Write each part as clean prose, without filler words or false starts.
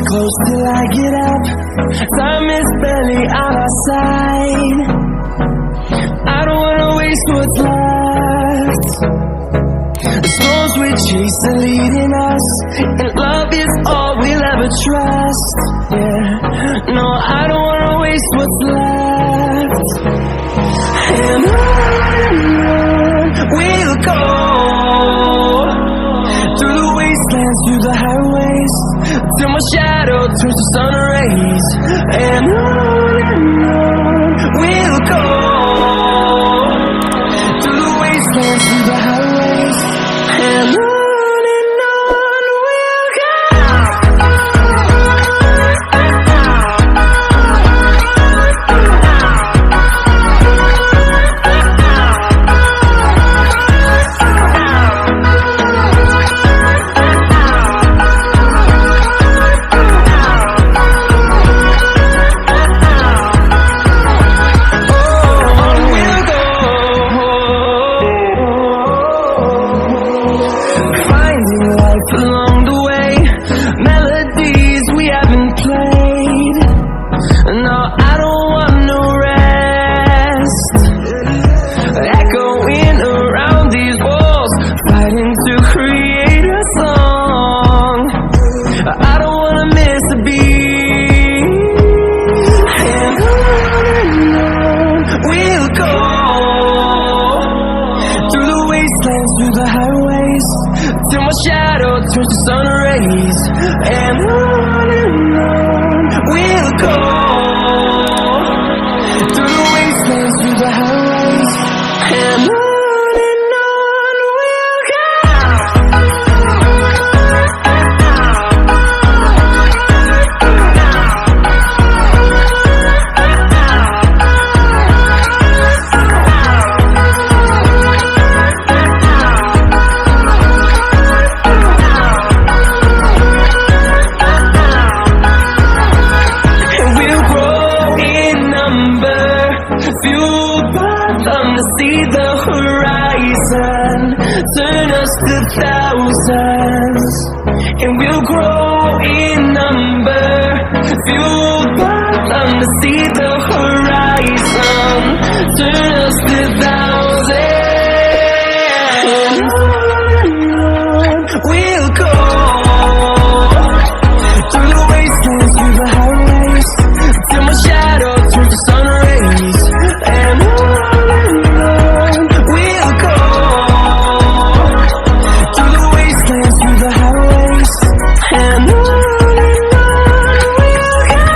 close till I get up. Time is barely on our side. I don't wanna waste what's left. The storms we chase are leading us, and love is all we'll ever trust. Yeah, no, I don't wanna waste what's left. And on we'll go, through the wastelands, through the highways, till my shadow turns to sun rays. And on we'll go, through the wastelands, through the highways, and on we'll go. Along the way, melodies we haven't played. No, I don't want no rest. Echoing around these walls, fighting to create a song. I don't wanna miss a beat. And on we'll go, through the wastelands, through the highways, till my shadow turns to sun rays. And on we'll go, through the wastelands, through the highways, and on we'll go. Fueled by them to see the horizon, turn us to thousands, and we'll grow in number. Fueled by them to see the horizon, turn us to thousands, and on we'll go, through the wastelands, through the highways, till my shadow turns to sun rays. And on we'll go, through the wastelands, through the highways, and on we'll go.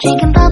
drinking